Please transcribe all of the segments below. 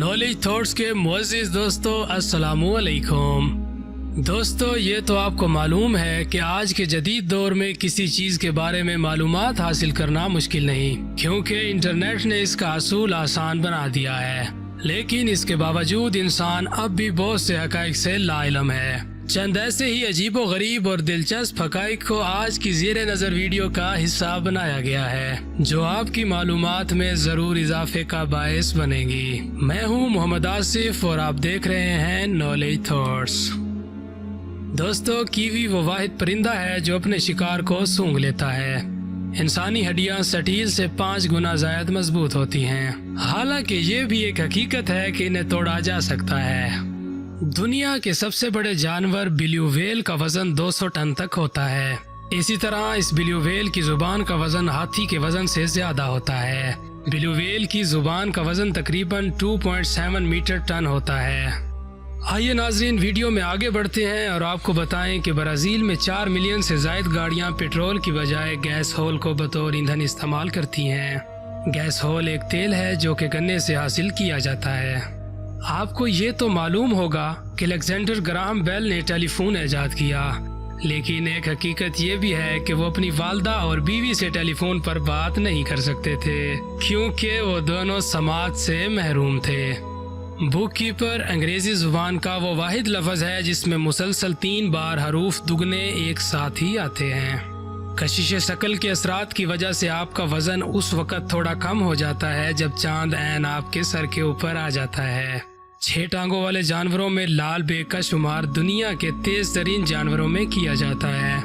Knowledge thoughts के मुअज़्ज़िज़ दोस्तों, अस्सलामु अलैकुम। दोस्तों, ये तो आपको मालूम है कि आज के जदीद दौर में किसी चीज़ के बारे में मालूमात हासिल करना मुश्किल नहीं, क्योंकि इंटरनेट ने इसका असूल आसान बना दिया है। लेकिन इसके बावजूद इंसान अब भी बहुत से हक़ाइक़ से लाइलम है। चंद ऐसे ही अजीबो गरीब और दिलचस्प हक़ाइक़ को आज की ज़ेरे नज़र वीडियो का हिस्सा बनाया गया है, जो आपकी मालूमात में ज़रूर इजाफे का बायस बनेगी। मैं हूँ मोहम्मद आसिफ और आप देख रहे हैं नॉलेज थॉट्स। दोस्तों, कीवी वो वाहिद परिंदा है जो अपने शिकार को सूंघ लेता है। इंसानी हड्डियां स्टील से 5 गुना ज्यादा मजबूत होती हैं। हालांकि ये भी एक हकीकत है कि इन्हें तोड़ा जा सकता है। दुनिया के सबसे बड़े जानवर ब्लू व्हेल का वजन 200 टन तक होता है। इसी तरह इस ब्लू व्हेल की जुबान का वजन हाथी के वजन से ज्यादा होता है। ब्लू व्हेल की जुबान का वजन तकरीबन 2.7 मीटर टन होता है। आइए नाजरीन, वीडियो में आगे बढ़ते हैं और आपको बताएं कि ब्राज़ील में 4 मिलियन से जायद गाड़ियां पेट्रोल की बजाय गैस होल को बतौर ईंधन इस्तेमाल करती हैं। गैस होल एक तेल है जो कि गन्ने से हासिल किया जाता है। आपको ये तो मालूम होगा कि अलेक्जेंडर ग्राहम बेल ने टेलीफोन ईजाद किया, लेकिन एक हकीकत ये भी है कि वो अपनी वालदा और बीवी से टेलीफोन पर बात नहीं कर सकते थे, क्योंकि वो दोनों समाज से महरूम थे। बुक कीपर अंग्रेजी जुबान का वो वाहिद लफ्ज़ है जिसमें मुसलसल 3 बार हरूफ दुगने एक साथ ही आते हैं। कशिश शकल के असरात की वजह से आपका वजन उस वक़्त थोड़ा कम हो जाता है जब चांद ऐन आपके सर के ऊपर आ जाता है। 6 टांगों वाले जानवरों में लाल बेग का शुमार दुनिया के तेज तरीन जानवरों में किया जाता है।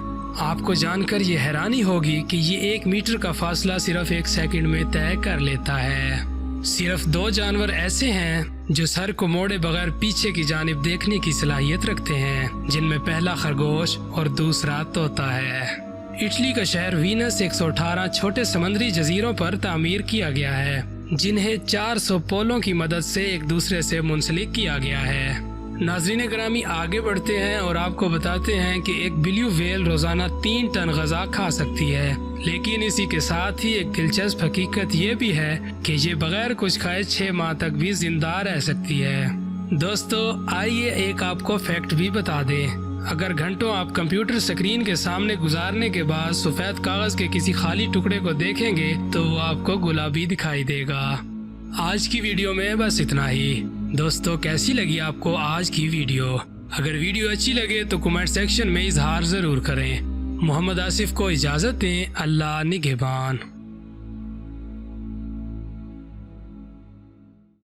आपको जानकर ये हैरानी होगी कि ये 1 मीटर का फासला सिर्फ 1 सेकंड में तय कर लेता है। सिर्फ 2 जानवर ऐसे हैं जो सर को मोड़े बगैर पीछे की जानिब देखने की सलाहियत रखते हैं, जिनमें पहला खरगोश और दूसरा तोता है। इटली का शहर वीनस 118 छोटे समुद्री जजीरों पर तामीर किया गया है, जिन्हें 400 पोलों की मदद से एक दूसरे से मुंसलिक किया गया है। नाज़रीन ग्रामी, आगे बढ़ते हैं और आपको बताते हैं कि एक ब्लू व्हेल रोजाना 3 टन गजा खा सकती है। लेकिन इसी के साथ ही एक दिलचस्प हकीकत ये भी है कि ये बगैर कुछ खाए 6 माह तक भी जिंदा रह सकती है। दोस्तों, आइए एक आपको फैक्ट भी बता दें। अगर घंटों आप कंप्यूटर स्क्रीन के सामने गुजारने के बाद सफेद कागज के किसी खाली टुकड़े को देखेंगे तो वो आपको गुलाबी दिखाई देगा। आज की वीडियो में बस इतना ही। दोस्तों, कैसी लगी आपको आज की वीडियो? अगर वीडियो अच्छी लगे तो कमेंट सेक्शन में इजहार जरूर करें। मोहम्मद आसिफ को इजाजत दें। अल्लाह निगहबान।